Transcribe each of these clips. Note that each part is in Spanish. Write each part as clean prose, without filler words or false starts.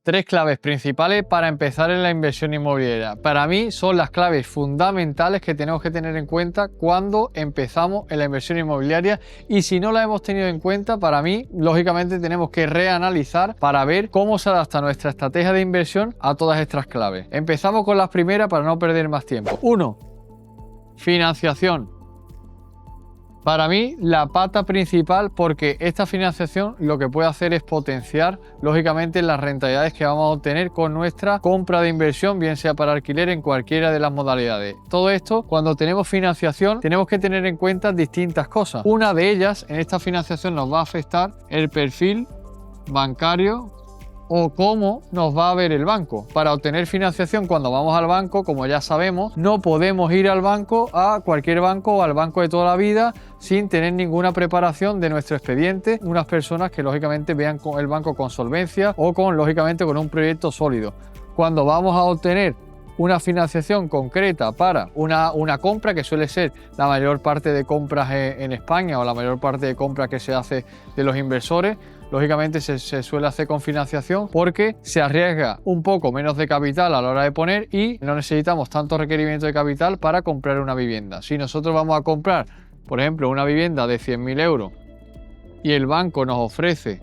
Tres claves principales para empezar en la inversión inmobiliaria. Para mí son las claves fundamentales que tenemos que tener en cuenta cuando empezamos en la inversión inmobiliaria, y si no las hemos tenido en cuenta, para mí, lógicamente, tenemos que reanalizar para ver cómo se adapta nuestra estrategia de inversión a todas estas claves. Empezamos con las primeras para no perder más tiempo. 1. Financiación. Para mí, la pata principal, porque esta financiación lo que puede hacer es potenciar, lógicamente, las rentabilidades que vamos a obtener con nuestra compra de inversión, bien sea para alquiler, en cualquiera de las modalidades. Todo esto, cuando tenemos financiación, tenemos que tener en cuenta distintas cosas. Una de ellas, en esta financiación, nos va a afectar el perfil bancario o cómo nos va a ver el banco. Para obtener financiación, cuando vamos al banco, como ya sabemos, no podemos ir al banco, a cualquier banco o al banco de toda la vida, sin tener ninguna preparación de nuestro expediente. Unas personas que lógicamente vean el banco con solvencia o lógicamente con un proyecto sólido. Cuando vamos a obtener una financiación concreta para una compra, que suele ser la mayor parte de compras en España, o la mayor parte de compras que se hace de los inversores, lógicamente se suele hacer con financiación, porque se arriesga un poco menos de capital a la hora de poner y no necesitamos tanto requerimiento de capital para comprar una vivienda. Si nosotros vamos a comprar, por ejemplo, una vivienda de 100.000 euros y el banco nos ofrece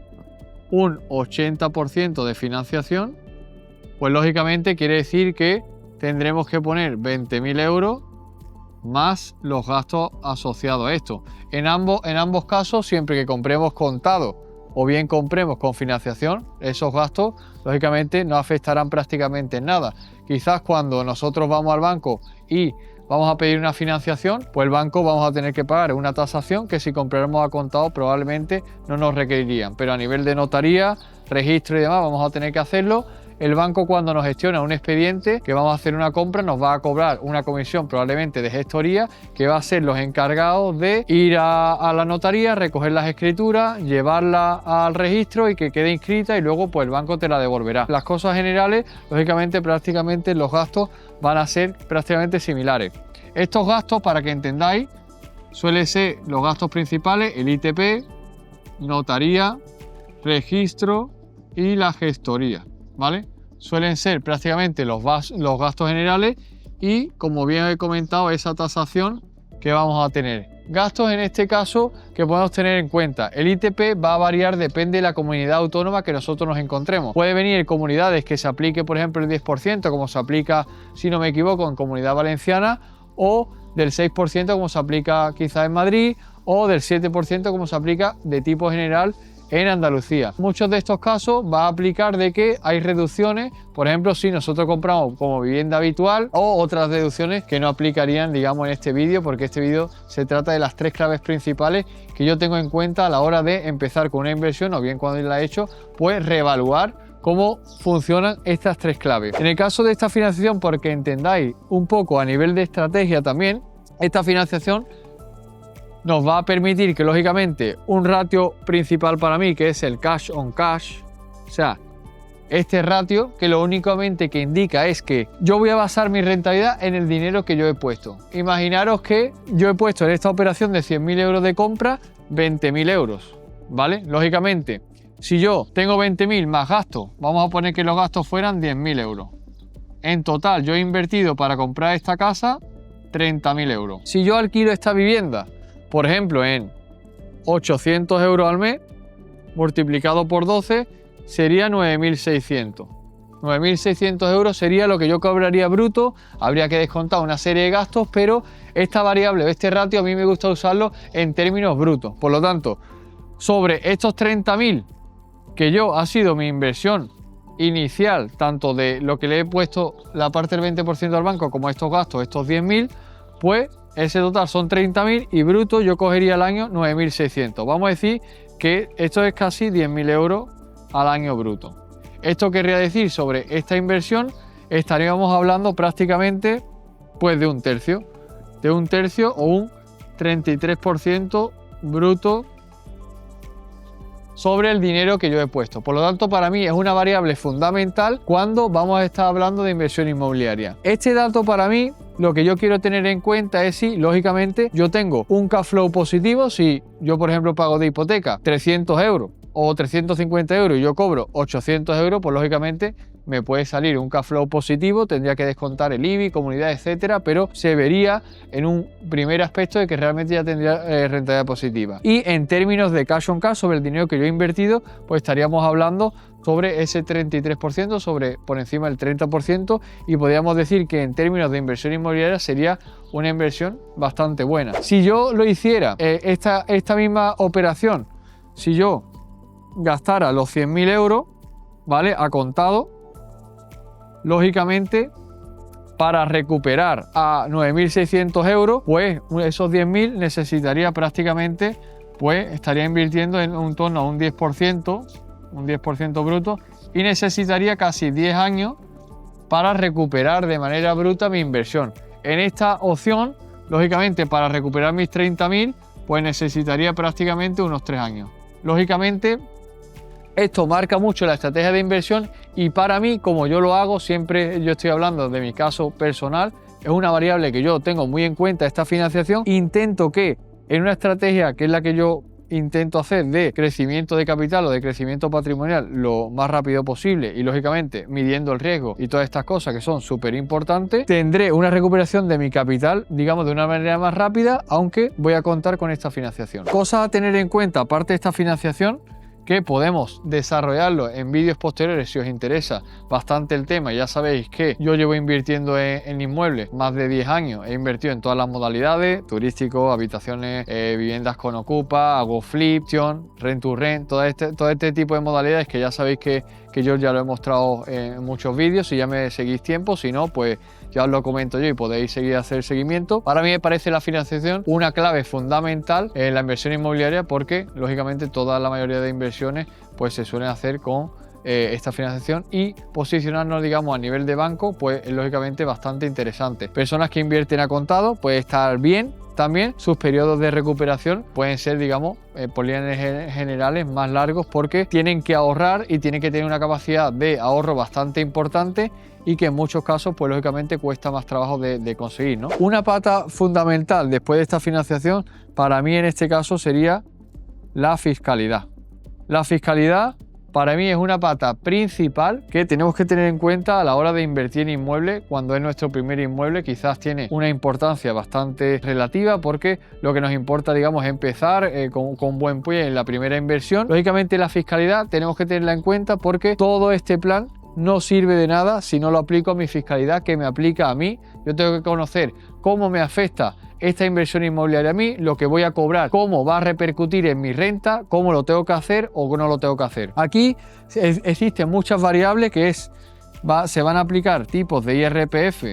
un 80% de financiación, pues lógicamente quiere decir que tendremos que poner 20.000 euros más los gastos asociados a esto. En ambos casos, siempre que compremos contado o bien compremos con financiación, esos gastos lógicamente no afectarán prácticamente en nada. Quizás cuando nosotros vamos al banco y vamos a pedir una financiación, pues el banco vamos a tener que pagar una tasación que si compráramos a contado probablemente no nos requerirían, pero a nivel de notaría, registro y demás vamos a tener que hacerlo. El banco, cuando nos gestiona un expediente que vamos a hacer una compra, nos va a cobrar una comisión probablemente de gestoría, que va a ser los encargados de ir a la notaría, recoger las escrituras, llevarla al registro y que quede inscrita, y luego pues el banco te la devolverá. Las cosas generales, lógicamente, prácticamente los gastos van a ser prácticamente similares. Estos gastos, para que entendáis, suelen ser los gastos principales: el ITP, notaría, registro y la gestoría, ¿vale? Suelen ser prácticamente los gastos generales, y como bien he comentado, esa tasación que vamos a tener. Gastos en este caso que podemos tener en cuenta: el ITP va a variar, depende de la comunidad autónoma que nosotros nos encontremos. Puede venir en comunidades que se aplique, por ejemplo, el 10%, como se aplica, si no me equivoco, en Comunidad Valenciana, o del 6% como se aplica quizás en Madrid, o del 7% como se aplica de tipo general en Andalucía. Muchos de estos casos va a aplicar de que hay reducciones, por ejemplo, si nosotros compramos como vivienda habitual, o otras deducciones que no aplicarían, digamos, en este vídeo, porque este vídeo se trata de las tres claves principales que yo tengo en cuenta a la hora de empezar con una inversión, o bien cuando la he hecho, pues reevaluar cómo funcionan estas tres claves. En el caso de esta financiación, porque entendáis un poco a nivel de estrategia también, esta financiación nos va a permitir que, lógicamente, un ratio principal para mí, que es el cash on cash, o sea, este ratio que lo únicamente que indica es que yo voy a basar mi rentabilidad en el dinero que yo he puesto. Imaginaros que yo he puesto en esta operación de 100.000 euros de compra 20.000 euros, ¿vale? Lógicamente, si yo tengo 20.000 más gastos, vamos a poner que los gastos fueran 10.000 euros. En total, yo he invertido para comprar esta casa 30.000 euros. Si yo alquilo esta vivienda, por ejemplo, en 800 euros al mes, multiplicado por 12, sería 9.600. 9.600 euros sería lo que yo cobraría bruto. Habría que descontar una serie de gastos, pero esta variable, este ratio, a mí me gusta usarlo en términos brutos. Por lo tanto, sobre estos 30.000, que yo ha sido mi inversión inicial, tanto de lo que le he puesto la parte del 20% al banco, como estos gastos, estos 10.000, pues ese total son 30.000, y bruto yo cogería al año 9.600. Vamos a decir que esto es casi 10.000 euros al año bruto. Esto querría decir, sobre esta inversión estaríamos hablando prácticamente pues de un tercio o un 33% bruto sobre el dinero que yo he puesto. Por lo tanto, para mí es una variable fundamental cuando vamos a estar hablando de inversión inmobiliaria. Este dato, para mí, lo que yo quiero tener en cuenta es si, lógicamente, yo tengo un cash flow positivo. Si yo, por ejemplo, pago de hipoteca 300 euros o 350 euros y yo cobro 800 euros, pues lógicamente me puede salir un cash flow positivo, tendría que descontar el IBI, comunidad, etcétera, pero se vería en un primer aspecto de que realmente ya tendría rentabilidad positiva. Y en términos de cash on cash, sobre el dinero que yo he invertido, pues estaríamos hablando sobre ese 33%, sobre por encima del 30%, y podríamos decir que en términos de inversión inmobiliaria sería una inversión bastante buena. Si yo lo hiciera, esta misma operación, si yo gastara los 100.000 euros, ¿vale? A contado, lógicamente, para recuperar a 9.600 euros, pues esos 10.000 necesitaría prácticamente, pues estaría invirtiendo en un torno a un 10% bruto, y necesitaría casi 10 años para recuperar de manera bruta mi inversión. En esta opción, lógicamente, para recuperar mis 30.000, pues necesitaría prácticamente unos 3 años. Lógicamente, esto marca mucho la estrategia de inversión, y para mí, como yo lo hago, siempre yo estoy hablando de mi caso personal, es una variable que yo tengo muy en cuenta esta financiación. Intento que en una estrategia que es la que yo intento hacer de crecimiento de capital o de crecimiento patrimonial lo más rápido posible, y lógicamente midiendo el riesgo y todas estas cosas que son súper importantes, tendré una recuperación de mi capital, digamos, de una manera más rápida, aunque voy a contar con esta financiación. Cosas a tener en cuenta aparte de esta financiación, que podemos desarrollarlo en vídeos posteriores si os interesa bastante el tema. Ya sabéis que yo llevo invirtiendo en inmuebles más de 10 años, he invertido en todas las modalidades: turístico, habitaciones, viviendas con ocupa, hago flip, rent to rent, todo este tipo de modalidades que ya sabéis que yo ya lo he mostrado en muchos vídeos. Si ya me seguís tiempo, si no, pues ya os lo comento yo y podéis seguir a hacer seguimiento. Para mí me parece la financiación una clave fundamental en la inversión inmobiliaria, porque lógicamente toda la mayoría de inversiones pues se suelen hacer con esta financiación, y posicionarnos, digamos, a nivel de banco, pues es lógicamente bastante interesante. Personas que invierten a contado puede estar bien. También sus periodos de recuperación pueden ser, digamos, por líneas generales más largos, porque tienen que ahorrar y tienen que tener una capacidad de ahorro bastante importante, y que en muchos casos, pues lógicamente cuesta más trabajo de conseguir, ¿no? Una pata fundamental después de esta financiación, para mí en este caso, sería la fiscalidad. La fiscalidad para mí es una pata principal que tenemos que tener en cuenta a la hora de invertir en inmuebles. Cuando es nuestro primer inmueble, quizás tiene una importancia bastante relativa, porque lo que nos importa, digamos, es empezar con buen pie en la primera inversión. Lógicamente la fiscalidad tenemos que tenerla en cuenta, porque todo este plan no sirve de nada si no lo aplico a mi fiscalidad, que me aplica a mí. Yo tengo que conocer cómo me afecta esta inversión inmobiliaria a mí, lo que voy a cobrar, cómo va a repercutir en mi renta, cómo lo tengo que hacer o no lo tengo que hacer. Aquí existen muchas variables que se van a aplicar tipos de IRPF.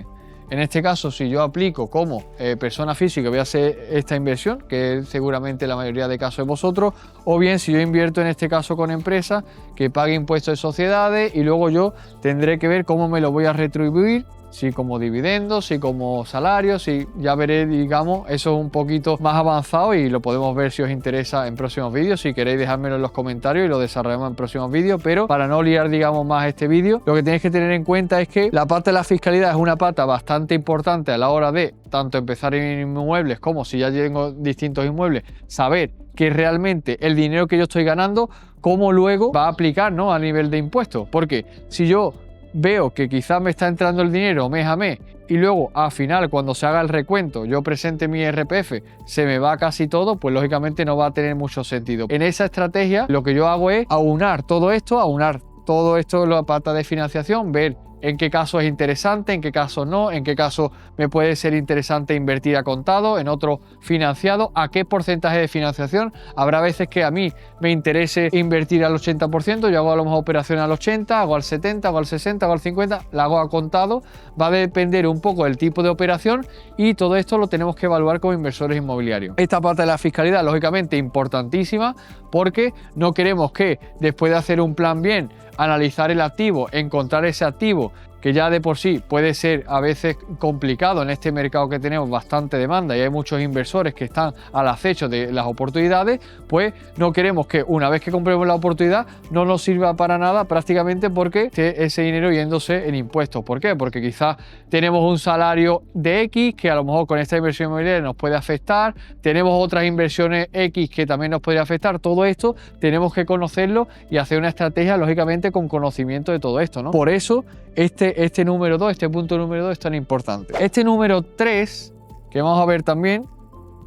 En este caso, si yo aplico como persona física, voy a hacer esta inversión, que es seguramente la mayoría de casos de vosotros, o bien si yo invierto en este caso con empresas, que pague impuestos de sociedades, y luego yo tendré que ver cómo me lo voy a retribuir, si como dividendos, si como salarios, si ya veré, digamos, eso es un poquito más avanzado y lo podemos ver si os interesa en próximos vídeos. Si queréis, dejármelo en los comentarios y lo desarrollamos en próximos vídeos, pero para no liar, digamos, más este vídeo, lo que tenéis que tener en cuenta es que la pata de la fiscalidad es una pata bastante importante a la hora de tanto empezar en inmuebles como si ya tengo distintos inmuebles, saber que realmente el dinero que yo estoy ganando, cómo luego va a aplicar, ¿no?, a nivel de impuestos. Porque si yo veo que quizás me está entrando el dinero mes a mes, y luego al final, cuando se haga el recuento, yo presente mi IRPF, se me va casi todo, pues lógicamente no va a tener mucho sentido. En esa estrategia lo que yo hago es aunar todo esto la pata de financiación, ver en qué caso es interesante, en qué caso no, en qué caso me puede ser interesante invertir a contado, en otro financiado, a qué porcentaje de financiación. Habrá veces que a mí me interese invertir al 80%, yo hago a lo mejor operaciones al 80%, hago al 70%, hago al 60%, hago al 50%, la hago a contado. Va a depender un poco del tipo de operación, y todo esto lo tenemos que evaluar como inversores inmobiliarios. Esta parte de la fiscalidad, lógicamente, importantísima, porque no queremos que después de hacer un plan bien, analizar el activo, encontrar ese activo que ya de por sí puede ser a veces complicado en este mercado que tenemos bastante demanda y hay muchos inversores que están al acecho de las oportunidades, pues no queremos que una vez que compremos la oportunidad no nos sirva para nada prácticamente porque esté ese dinero yéndose en impuestos. ¿Por qué? Porque quizás tenemos un salario de X que a lo mejor con esta inversión inmobiliaria nos puede afectar, tenemos otras inversiones X que también nos podría afectar. Todo esto tenemos que conocerlo y hacer una estrategia lógicamente con conocimiento de todo esto, ¿no? Por eso este número 2, este punto número 2 es tan importante. Este número 3, que vamos a ver también,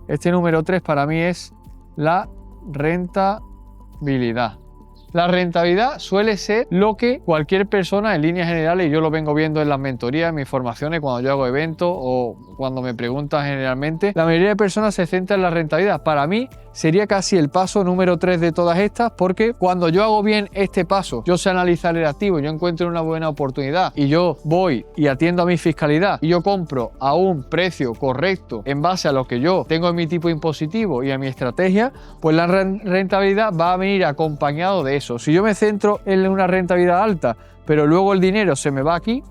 este número 3 para mí es la rentabilidad. La rentabilidad suele ser lo que cualquier persona en líneas generales, y yo lo vengo viendo en las mentorías, en mis formaciones, cuando yo hago eventos o cuando me preguntan generalmente, la mayoría de personas se centra en la rentabilidad. Para mí sería casi el paso número 3 de todas estas, porque cuando yo hago bien este paso, yo sé analizar el activo, yo encuentro una buena oportunidad y yo voy y atiendo a mi fiscalidad y yo compro a un precio correcto en base a lo que yo tengo en mi tipo impositivo y a mi estrategia, pues la rentabilidad va a venir acompañado de eso. Si yo me centro en una rentabilidad alta, pero luego el dinero se me va aquí,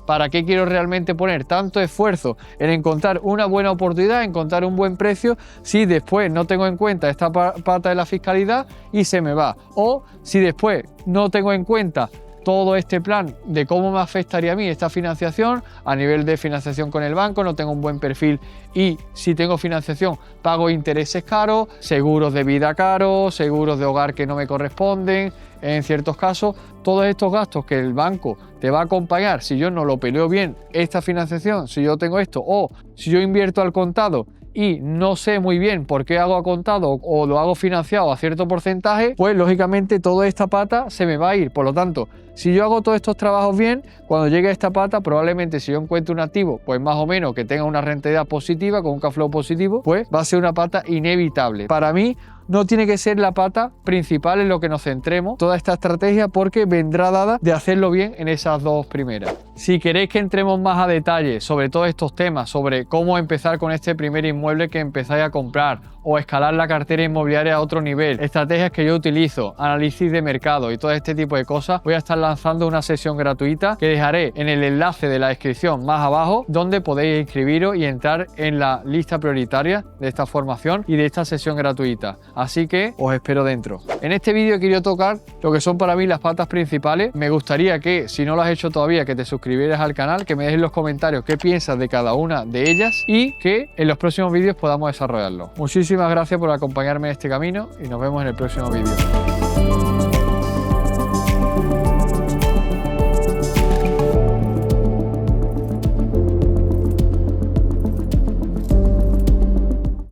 ¿para qué quiero realmente poner tanto esfuerzo en encontrar una buena oportunidad, encontrar un buen precio, si después no tengo en cuenta esta pata de la fiscalidad y se me va? O si después no tengo en cuenta todo este plan de cómo me afectaría a mí esta financiación a nivel de financiación con el banco, no tengo un buen perfil y si tengo financiación pago intereses caros, seguros de vida caros, seguros de hogar que no me corresponden, en ciertos casos, todos estos gastos que el banco te va a acompañar si yo no lo peleo bien esta financiación, si yo tengo esto o si yo invierto al contado y no sé muy bien por qué hago a contado o lo hago financiado a cierto porcentaje, pues lógicamente toda esta pata se me va a ir. Por lo tanto, si yo hago todos estos trabajos bien, cuando llegue a esta pata, probablemente si yo encuentro un activo, pues más o menos que tenga una rentabilidad positiva, con un cash flow positivo, pues va a ser una pata inevitable. Para mí, no tiene que ser la pata principal en lo que nos centremos toda esta estrategia, porque vendrá dada de hacerlo bien en esas dos primeras. Si queréis que entremos más a detalle sobre todos estos temas, sobre cómo empezar con este primer inmueble que empezáis a comprar o escalar la cartera inmobiliaria a otro nivel, estrategias que yo utilizo, análisis de mercado y todo este tipo de cosas, voy a estar lanzando una sesión gratuita que dejaré en el enlace de la descripción más abajo, donde podéis inscribiros y entrar en la lista prioritaria de esta formación y de esta sesión gratuita. Así que os espero dentro. En este vídeo he querido tocar lo que son para mí las patas principales. Me gustaría que, si no lo has hecho todavía, que te suscribieras al canal, que me dejes en los comentarios qué piensas de cada una de ellas y que en los próximos vídeos podamos desarrollarlo. Muchísimas gracias por acompañarme en este camino y nos vemos en el próximo vídeo.